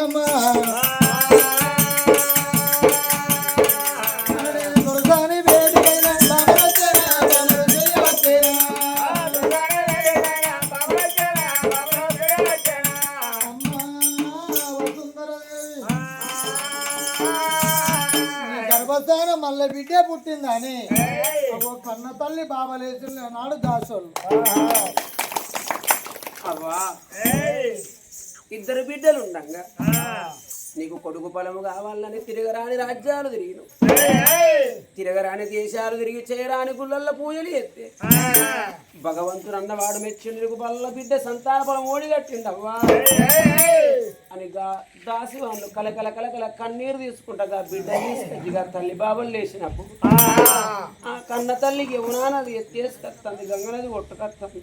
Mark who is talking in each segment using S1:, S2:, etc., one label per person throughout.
S1: వచ్చేనమ్మా మళ్ళీ బిడ్డే పుట్టిందని కన్న తల్లి బాబలేసి నాడు దాసోళ్ళు
S2: అవ్వా ఇద్దరు బిడ్డలు ఉండంగా నీకు కొడుకు పొలము కావాలని తిరగరాని రాజ్యాలు తిరిగిను తిరగరాని దేశాలు తిరిగి చేయరాని గుళ్ళల్లో పూజలు ఎత్తే భగవంతుడు అన్నవాడు మెచ్చి నీకు బల్ల బిడ్డ సంతాన పొలం ఓడిగట్టిండవ్వా అని దాసి వాళ్ళు కలకల కలకల కన్నీరు తీసుకుంటా బిడ్డ తీసుకొచ్చిగా తల్లి బాబులు లేచినప్పుడు ఆ కన్న తల్లికి యమునానది ఎత్తేసుకొస్తుంది గంగనది ఒట్టుకొస్తుంది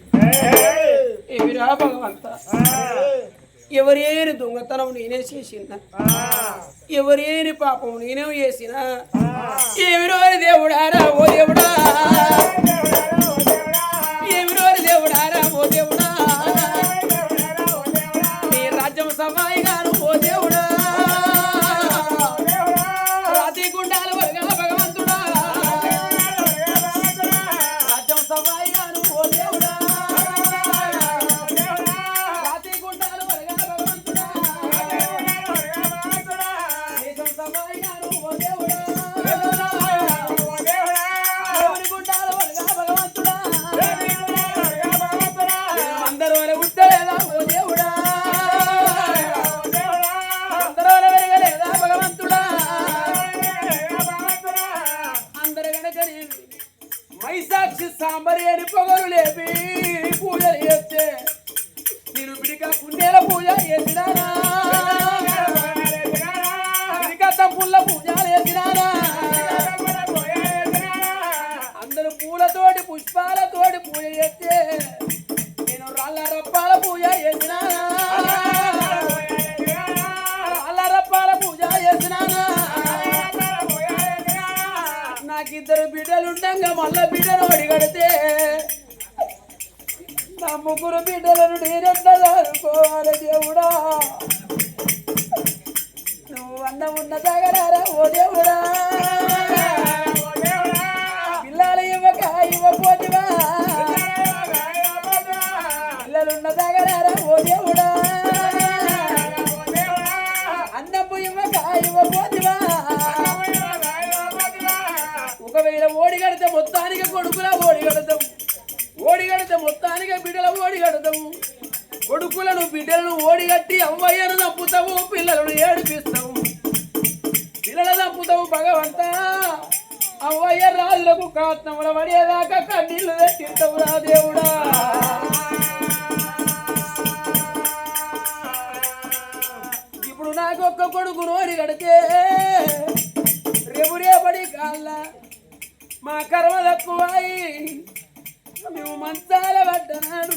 S2: ఏమిరా భగవంత ఎవరేని దొంగతనం నేనే చేసిన ఎవరేని పాపం నేనే చేసిన ఏమిరోని దేవుడారా ఓ దేవుడా ఏమిరోని దేవుడారా ఓ దేవుడా నీ రాజ్యం సమాయి గాను ఓ దేవుడా రాతి గుండాల వర్గాల భగవంతుడా రాజ్యం సమాయి గాను ఓ దేవుడా మైసాక్షి సాంబరి అని పొగలు లేపి పూజలు చేస్తే నేను బిడిక కుండేల పూజ చేసినానా బిడిక తంపుల్ల పూజలు చేసినానా అందరూ పూలతోటి పుష్పాలతోటి పూజ చేస్తే నేను రాళ్ళ రప్పాల పూజ చేసినానా రాళ్ళ రప్పాల పూజ చేసినానా నాకిద్దరు బిడ్డలుండగా మళ్ళా బిడ్డను అడిగడితే నా ముగ్గురు బిడ్డలను నేనెంతకోవాలి దేవుడా నువ్వు అన్నం ఉన్న తగరారా ఓ దేవుడా పిల్లలు ఇవ్వకపోతివా పిల్లలున్న తగరారా ఓ దేవుడా అన్నపు ఇవ్వకపోతివా ఒకవేళ ఓడిగడితే మొత్తానికి కొడుకులా ఓడిగడితే మొత్తానికి బిడ్డల ఓడిగడతావు కొడుకులను బిడ్డలను ఓడిగట్టి అవ్వయ్యను తప్పుతావు పిల్లలను ఏడిపిస్తావు పిల్లలు తప్పుతావు భగవంత అవ్వయ్య రాజులకు కాత్నముల పడేదాకా కన్నీళ్లు తెచ్చిస్తావు రా దేవుడా ఇప్పుడు నాకొక్క కొడుకు ఓడిగడితే రేపురేపడి కాళ్ళ మా కర్మ తక్కువాయి మేము మంచాల పడ్డనాడు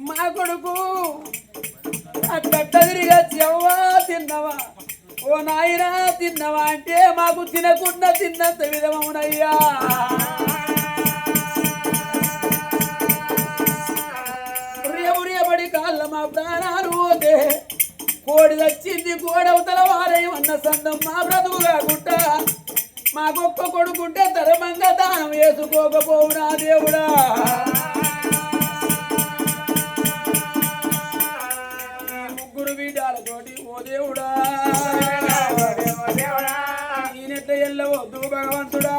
S2: మా కొడుకు అట్ట తిరిగా చెవ్వా తిన్నవా ఓ నాయనా తిన్నవా అంటే మాకు తినకుండా తిన్నంత విధమవునయ్యా రేపురేపడి కాళ్ళ మా ప్రాణాలు పోతే కోడి వచ్చింది కోడవతల వారేమన్న సందం మా బ్రతుకు కాకుండా మాకొక్క కొడుకుంటే ధర్మంగా దానం వేసుకోకపోవునా దేవుడా ముగ్గురు బిడ్డలతోటి ఓ దేవుడా ఈయనెట్ట ఎల్లవద్దు భగవంతుడా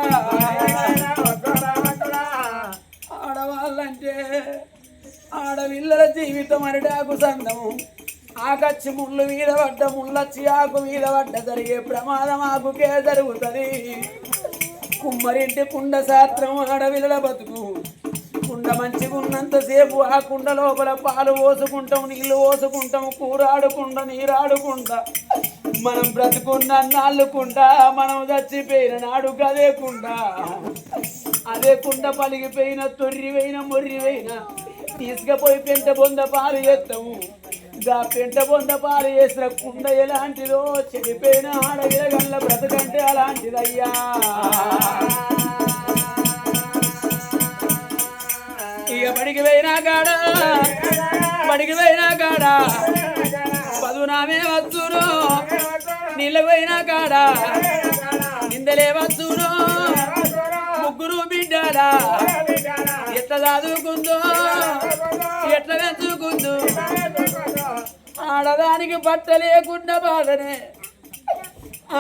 S2: ఆడవాళ్ళంటే ఆడపిల్లల జీవితం అరిటాకు సందము ఆకచ్చి ముళ్ళు మీద పడ్డ ముళ్ళచ్చి ఆకు మీద పడ్డ జరిగే ప్రమాదం ఆకుకే జరుగుతుంది కుమ్మరింటి కుండ శాస్త్రం ఆడవిల్ల బతుకు కుండ మంచిగా ఉన్నంతసేపు ఆ కుండ లోపల పాలు పోసుకుంటాం నీళ్లు పోసుకుంటాం కూరాడుకుంటా నీరాడుకుంటా మనం బ్రతుకున్న నాళ్ళుకుంటా మనం చచ్చిపోయిన నాడు గదేకుండా అదే కుండ పలిగిపోయిన తొర్రివైన మొర్రివైన తీసుకుపోయి పెంట బొంద పాలు చేస్తాము గా పెంట బొంద పాలు చేసిన కుండ ఎలాంటిదో చెడిపోయిన ఆడగల్ల బ్రతకంటే అలాంటిదయ్యా ఇక బడికి పోయినా కాడా నామే వచ్చును నీళ్ళ పోయినా కాడ నిందలే వచ్చును ముగ్గురు బిడ్డాడా ఎట్లా చదువుకుందో ఎట్లా పెంచుకుందో ఆడదానికి బట్ట లేకుండా బాధనే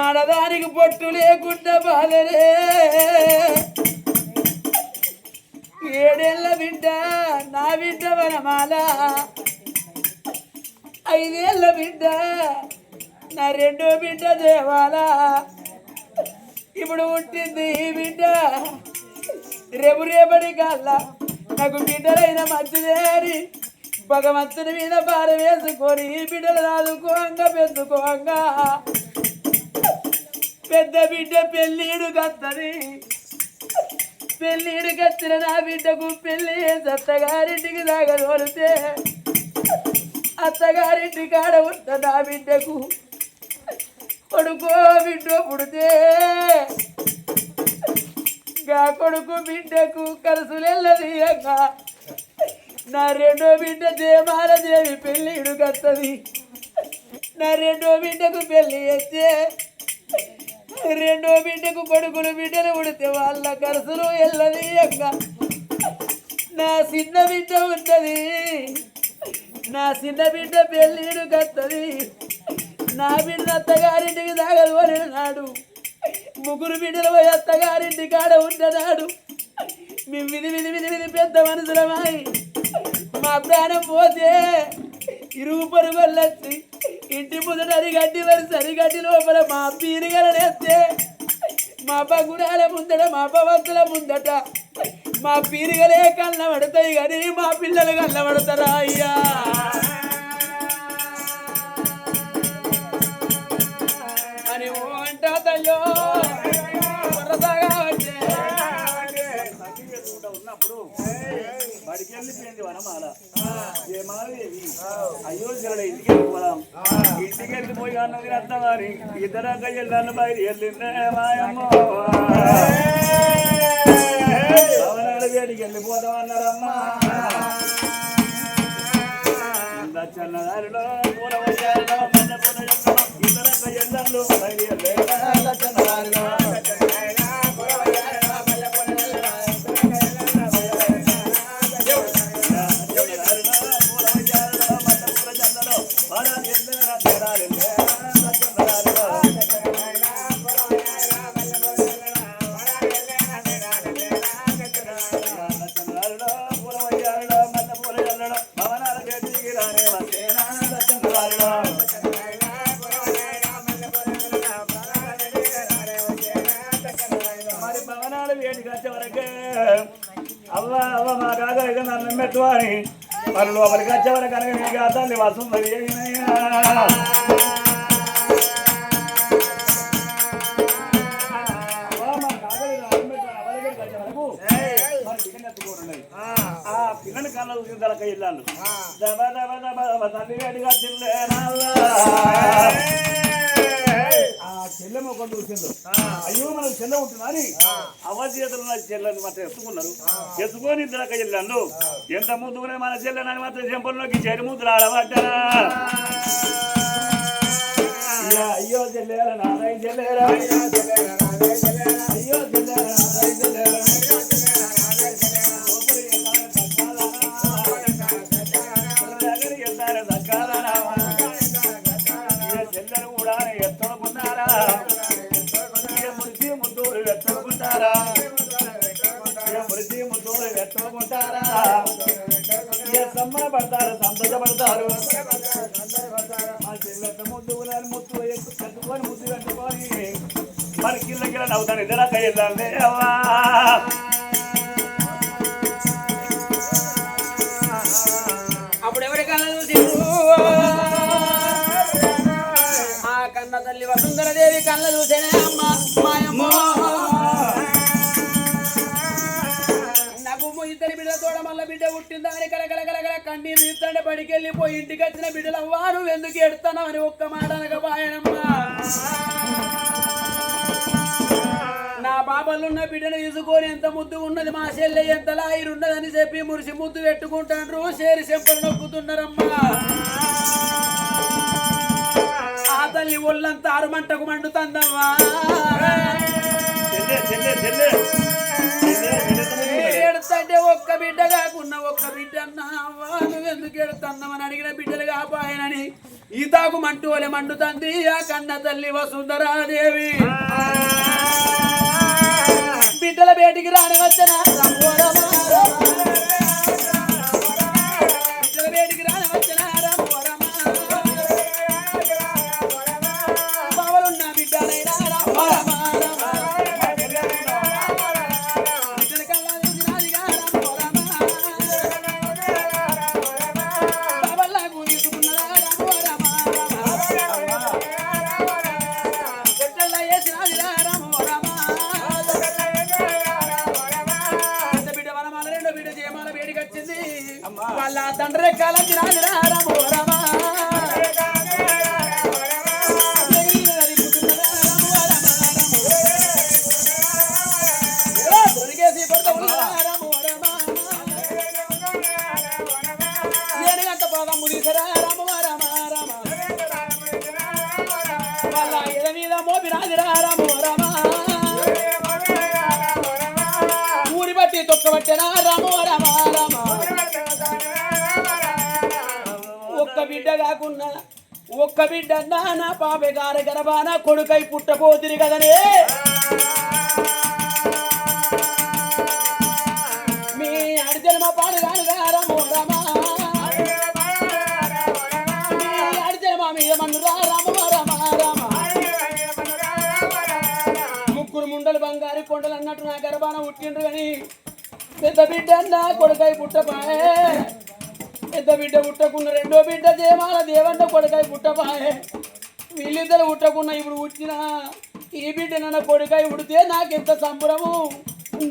S2: ఆడదానికి పొట్టు లేకుండా బాధనే ఏడేళ్ళ బిడ్డ నా బిడ్డ వనమాల 5 ఏళ్ళ బిడ్డ నా 2వ బిడ్డ దేవాల ఇప్పుడు పుట్టింది ఈ బిడ్డ రేపటి కల్లా నాకు బిడ్డలైన మంచిదే అని భగవంతుని మీద భార వేసుకొని ఈ బిడ్డలు రాదుకోంగా పెంచుకోంగా పెద్ద బిడ్డ పెళ్ళిడు కత్తది పెళ్ళిడు కత్తిన నా బిడ్డకు పెళ్ళి అత్తగారింటికి దాగదోరితే అత్తగారింటి కాడ ఉన్న నా బిడ్డకు కొడుకో బిడ్డో పుడితే గా కొడుకు బిడ్డకు కరసులెల్లదీయక నా 2వ బిడ్డ జయమాలదేవి పెళ్ళిడు కత్తది నా 2వ బిడ్డకు పెళ్ళి అయితే 2వ బిడ్డకు కొడుకులు బిడ్డలు పుడితే వాళ్ళ కరసులు ఎల్లదీయక నా చిన్న బిడ్డ ఉన్నది నా చిన్న బిడ్డ పెళ్ళిడు కత్తది నా బిడ్డ అత్తగారింటికి దాగదు అని నాడు ముగ్గురు బిడ్డలు పోయి అత్తగారింటి కాడ ఉంటున్నాడు మేము విధి పెద్ద మనుషులమాయి మా ప్రాణం పోతే ఇరుగు పొరుగులొచ్చి ఇంటి ముందట సరిగడ్డి లోపల మా పీరిగలనేస్తే మా పగుడాల ముందట మా పవత్తుల ముందట మా పీరిగలే కళ్ళ పడతాయి కానీ మా పిల్లలు కళ్ళ పడతారా అయ్యా అని ఓ అంటా తయ్యో ఉన్నప్పుడు బడికి వెళ్ళిపోయింది వనమాల జయమాలదేవి అయోధ్యలో ఇంటికి వెళ్ళిపోదాం ఇంటికి వెళ్ళిపోయి అన్నది అత్తవారి ఇద్దరు అక్కయ్యలను బయట వెళ్ళిందే మాయమ్మ భవనాల వేడికి వెళ్ళిపోదాం అన్నారమ్మా దచ్చన్నదారిలో పూల వచ్చారిలో మన్న పూల ఇద్దరు అక్కయ్యలు బయట దచ్చన్నదారిలో అవ్వ మా కాక ఇక నన్ను మెట్టువాని మరి లోపలికి వచ్చేవారు కనుక నీకు అర్థాన్ని వస్తుంది ఆ పిల్లని కళ్ళ చూసిన తలక ఇల్లాను తల్లి వేడిగా చిల్లేనా చెల్లెమ్మ ఒకటి చూసిండు అయ్యో మనకు చెల్ల ఉంటుందని అవచేతలు చెల్లని మాత్రం ఎత్తుకున్నారు ఎత్తుకొని ఇద్దరక చెల్లాను ఎంత ముందుకునే మన చెల్లెనని మాత్రం చెంపల్లోకి చెరి ముద్దులు ఆడబడ్డా అయ్యో చెల్లేరా నాదయ్య చెల్లేరా అయ్యో చెల్లేరా నాదయ్య చెల్లేరా చెల్లెలు కూడా ఎత్తుకుంటారా మురిసి ముద్దూరు ఎత్తుకుంటారా మురిసి ముద్దూరు ఎత్తుకుంటారా సంబరపడతారు సంతోషపడతారు మా చెల్లెత్త ముద్దు ముద్దు ఎత్తుకొని ముద్దు పెట్టుకొని మరి కింద నవ్వుతాను ఇద్దరు వెళ్ళాలి అవ్వా అప్పుడు ఎవరి కళ్ళ చూసి ఆ కన్న తల్లి వసుంధరదేవి కళ్ళ చూసేనే అమ్మ మాయమ్మ నాకు ఇద్దరి బిడ్డలతోడ మళ్ళీ బిడ్డ పుట్టిందా అని కలకలకలకల కన్నీరు తీస్తాంటే బడికి వెళ్ళిపోయి ఇంటికి వచ్చిన బిడ్డలు అవ్వారు ఎందుకు ఎడుతున్నావు అని ఒక్క మాట అనకపోయానమ్మ నా బాబాలున్న బిడ్డను తీసుకొని ఎంత ముద్దు ఉన్నది మా చెల్లె ఎంత లాయిరున్నదని చెప్పి మురిసి ముద్దు పెట్టుకుంటాండ్రు చేరి చెంపలు నొక్కుతున్నారమ్మా తల్లి ఒళ్ళంతా ఆరుమంటకు మండుతందమ్మా ఏడుతంటే ఒక్క బిడ్డ కాకున్నా ఒక్క బిడ్డ అన్నావా నువ్వెందుకు ఏడుతున్నావని అడిగిన బిడ్డలు కాపాయనని ఈతాకు మంటూ వలె మండుతంది ఆ కన్న తల్లి వసుంధరాదేవి బిడ్డల బేటికి రాని వచ్చిన బిడ్డల బేటికి రాని వచ్చిన బావలున్న బిడ్డలైనా వాళ్ళ తండ్రి కాలం వాళ్ళ ఎద మీద మోపి రాజురా రాము రామా ఊరి బట్టి తొక్కబట్టెనా రాము రామా రామా ఒక్క బిడ్డ కాకున్నా ఒక్క బిడ్డ నా పాపే గార గరబాన కొడుకై పుట్టపోతిరి కదనే మీ అడిజన్మ పాడు కానుగా రాము రామా మీ అడిజన్మ మీద మన్నురా రాము రామా రామా ముగ్గురు ముండలు బంగారు కొండలు అన్నట్టు నా గర్భాన పుట్టిండ్రు కానీ పెద్ద బిడ్డ నా కొడుకై పుట్టపాయే పెద్ద బిడ్డ పుట్టకున్న రెండో బిడ్డ దేవాల దేవంట కొడుకై పుట్టపాయే వీళ్ళిద్దరు పుట్టకున్న ఇప్పుడు పుట్టిన ఈ బిడ్డ నన్న కొడుకై పుడితే నాకెంత సంబరము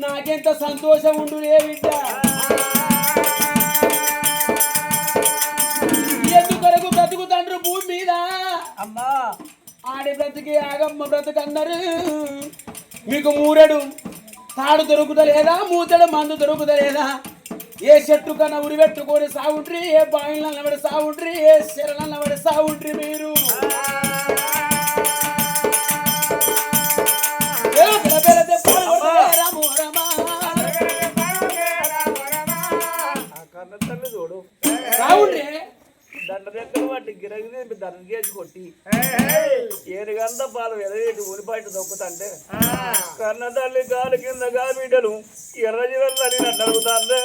S2: నాకెంత సంతోషం ఉండు ఏ బిడ్డ ఎందుకొరకు బ్రతుకుతండ్రు భూమి మీద అమ్మా ఆడి బ్రతికి ఆగమ్మ బ్రతుకు అన్నారు మీకు మూరెడు తాడు దొరుకుతలేదా మూతడు మందు దొరుకుతలేదా ఏ చెట్టు కన్నా ఉరి పెట్టుకొని సాగుండ్రి ఏ బాయిల నవడి సాగుండ్రి ఏ శరణ నవడి సాగుండ్రి మీరు
S3: చూడు
S2: సాగుండ్రి
S3: దండ రెక్కలు వాటి గిరగి దండ గేసి కొట్టి 7 గంటల పాలు ఎదవేటి ఉనిపాటి దొక్కుతంటే కన్న తల్లి గాలి కింద గా బిడ్డలు ఎర్ర జీవల్లని నన్ను అడుగుతాను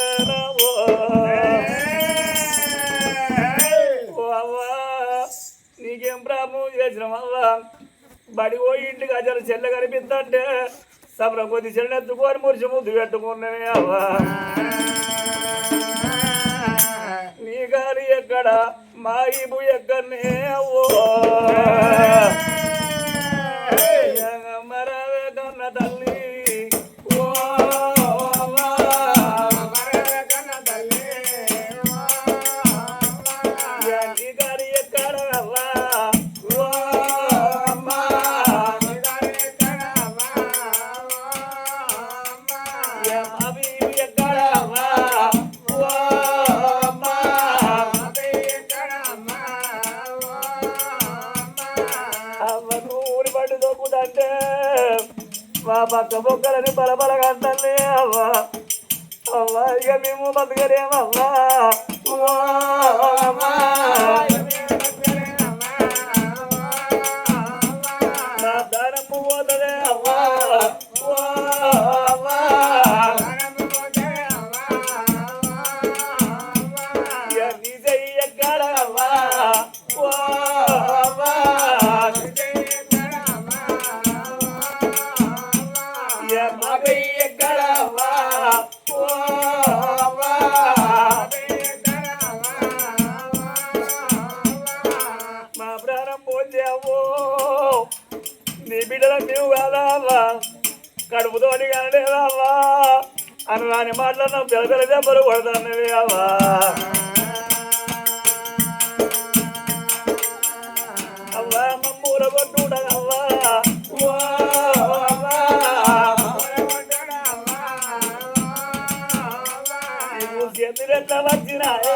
S3: అవ్వా నీకేం ప్రాబ్లం చేసినామవ్వా బడి పోయి ఇంటికి అజలు చెల్ల కనిపిస్తుంటే సబ్ర కొద్ది చెల్లి ఎత్తుకొని మురిసి ముద్దు పెట్టుకున్నామే అవ్వా నీ గాలి ఎక్కడ మా ఇబు ఎక్కడనే అవ్వో మరవే కన్న తల్లి నీ గాలి ఎక్కడ అవ్వా ఎక్కడ అవ్వా దొక్కుదంటే మా పక్క బొక్కలని బలబలగా అంటానే అవ్వా అవ్వా ఇక మేము బతకలేమవ్వా నా దానమ్మ పోతదే అవ్వా నీ చెయ్యి ఎక్కడ అవ్వా మా ప్రాణం పోతేవో నీ బిడ్డల మేము కాదావా కడుపుతోటి కాలేదావా అని రాని మాటలను పిల్లల దెబ్బలు కొడతానవి అవా అవ్వా మమ్మూల కొట్టుడవా చేతులెట్లా వచ్చినాయే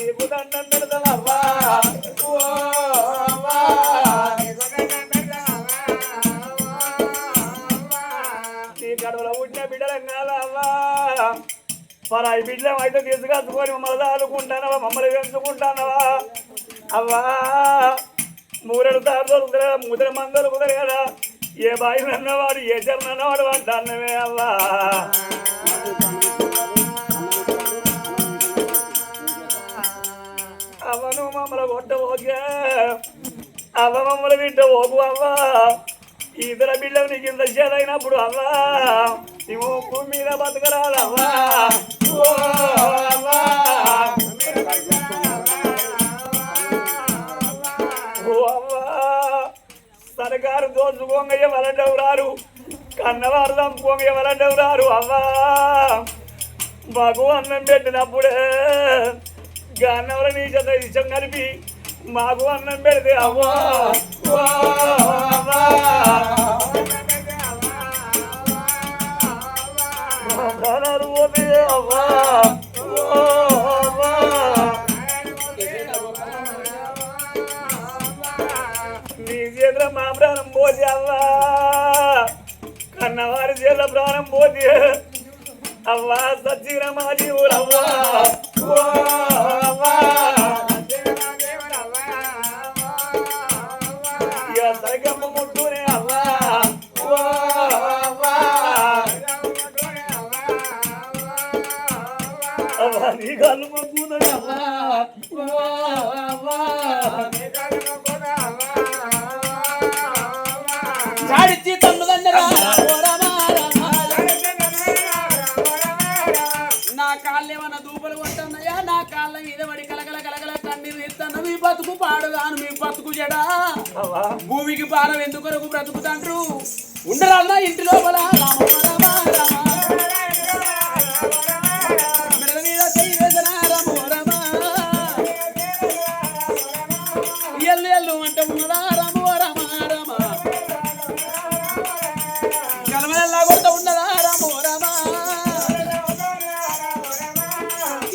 S3: నీకు దండం పెడతామవ్వా నీ కడుపులో పుట్టిన బిడ్డలంగాలవ్వా పరాయి బిడ్డలం అయితే తీసుకొచ్చుకొని మమ్మల్ని దాదుకుంటానవా మమ్మల్ని పెంచుకుంటానవా అవ్వా మూరెడు తాడు దొరుకుతారా ముద్ర మందలు కుదరు కదా ఏ బాయి అన్నవాడు ఏ చరణ అన్నవాడు అంటాన్నవే అవ్వా అవ్వను మమ్మల్ని కొట్టబోకే అవ్వ మమ్మల్ని తింటబోకు అవ్వా ఇతర బిడ్డలు నీకు ఇంత చేదైనప్పుడు అవ్వా నువ్వు భూమి మీద బతకరాదవ్వా సర్కారు దోచుకోంగ ఎవరంటవు రారు కన్నవారు చంపుకోంగ ఎవరంటవు రారు అవ్వా మాకు అన్నం పెట్టినప్పుడే గన్నవర నీ చేత ఇష్టం కలిపి మాకు అన్నం పెడితే అవ్వా పోతే అవ్వా నీ చేతిలో మా ప్రాణం పోతే అవ్వా కన్నవారి చేతిలో ప్రాణం పోతే అవ్వా సచ్చిర మా జీవులు అవ్వా సరిగమ్మ ముట్టునే అవ్వా అవ్వా నీ కళ్ళు మొక్కునే అవ్వా
S2: చాడిచ్చి తన్నుదన్నరా నా కాళ్ళేమన్నా దూపలు కొట్టన్నయ్యా నా కాళ్ళ మీద పడి కలకల కలకల కన్నీరు ఎత్తన్న మీ బతుకు పాడుగాను మీ బతుకు జడా భూమికి పారం ఎందుకొరకు బ్రతుకుతాండ్రు ఉండరన్నా ఇంటి లోపల ఎల్లు ఎల్లు అంటే ఉన్నదా రాము రామ రామ కలమల్లా కొట్ట ఉన్నదా రాము రామ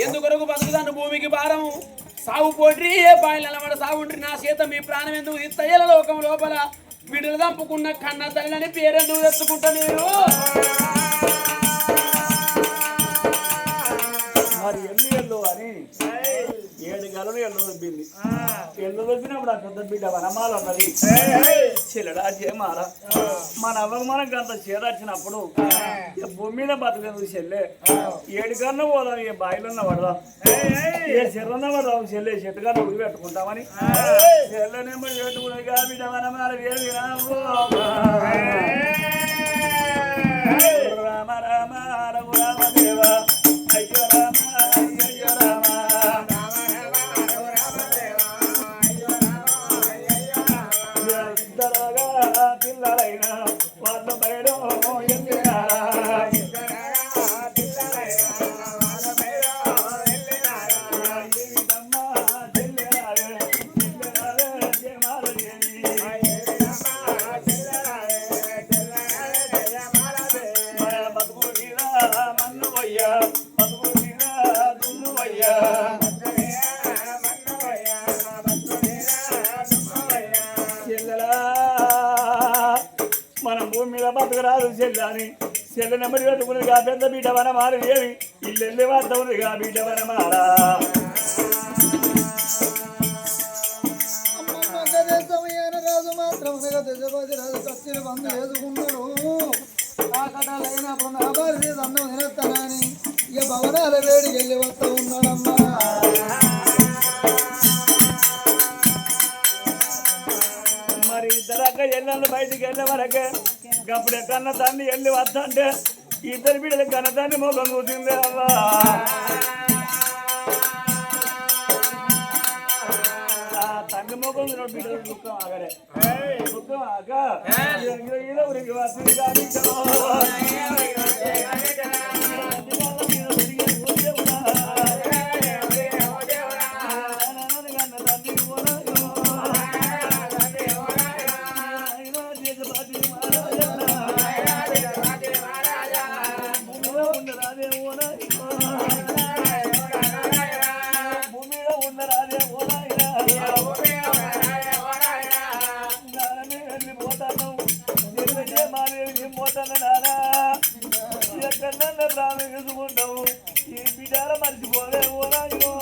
S2: ఎందుకొరకు బతుకుతాను భూమికి భారం సాగు పోట్రి ఏ బాయిల నిలబడ సాగుండ్రి నా చేత మీ ప్రాణం ఎందుకు ఇస్తయ్యల లోకం లోపల బిడ్డలు దంపుకున్న కన్న తల్లిని పేరెందుకు తెచ్చుకుంటా నేను
S3: మరి ఎన్ని ఎల్లు అని 7 గలలు ఎల్లు దొబ్బింది ఎల్లు దొబ్బినప్పుడు ఆ పెద్ద బిడ్డ వనమాల ఉన్నది చెల్లడా చేమారా మన అవ్వకు మనకు అంత చేరొచ్చినప్పుడు భూమి మీద బతకదు చెల్లె 7 కన్నా పోదాం ఏ బాయిలన్నా పడదాం ఏ చెర్రన్నా పడదాం చెల్లె చెట్టు కన్నా ఉడి పెట్టుకుంటామని చెల్లెనేమో పెట్టుకునే బిడ్డ వనమాల ఏమి రామ రామ రఘు రామ దేవ అయ్యో రామ అయ్యో రామ ఇద్దరుగా పిల్లలైన వాళ్ళ పైన మనం భూమి మీద బతకరాదు చెల్లని చెల్లె నెమ్మది పెట్టుకుని ఆ పెద్ద బిడ్డ వనమాల ఏమి ఇల్లు వద్ద ఉంది ఆ బిడ్డ వనమాల
S1: రాజు మాత్రం రాజు కచ్చిన బంధు వేసుకున్నాడు ఆ కథలైనప్పుడు నా భార్య అన్నం తినేస్తానని ఇక భవనాల వేడికి వెళ్ళి వస్తూ ఉన్నాడమ్మా
S3: మరి ఇద్దరక్క ఎల్లలు బయటికి వెళ్ళే వరకే అప్పుడే కన్న తండ్రి వెళ్ళి వద్దంటే ఇద్దరు బిడ్డలు కన్న తండ్రి ముఖం కూర్చుంది అవ్వా తండ్రి ముఖం బిడ్డలు దుఃఖం ఆగరే దుఃఖం ఆక ఊరికి వస్తుంది భూమిలో ఉండరాదే ఓ నాయనా నాన్ననే వెళ్ళిపోతాను ఎందుకే మాదేవి పోతాను నానా ఎక్కడన్నా ప్రాణం ఎదుగుంటావు ఈ బిడ్డాల మర్చిపోలే ఓ నాయనో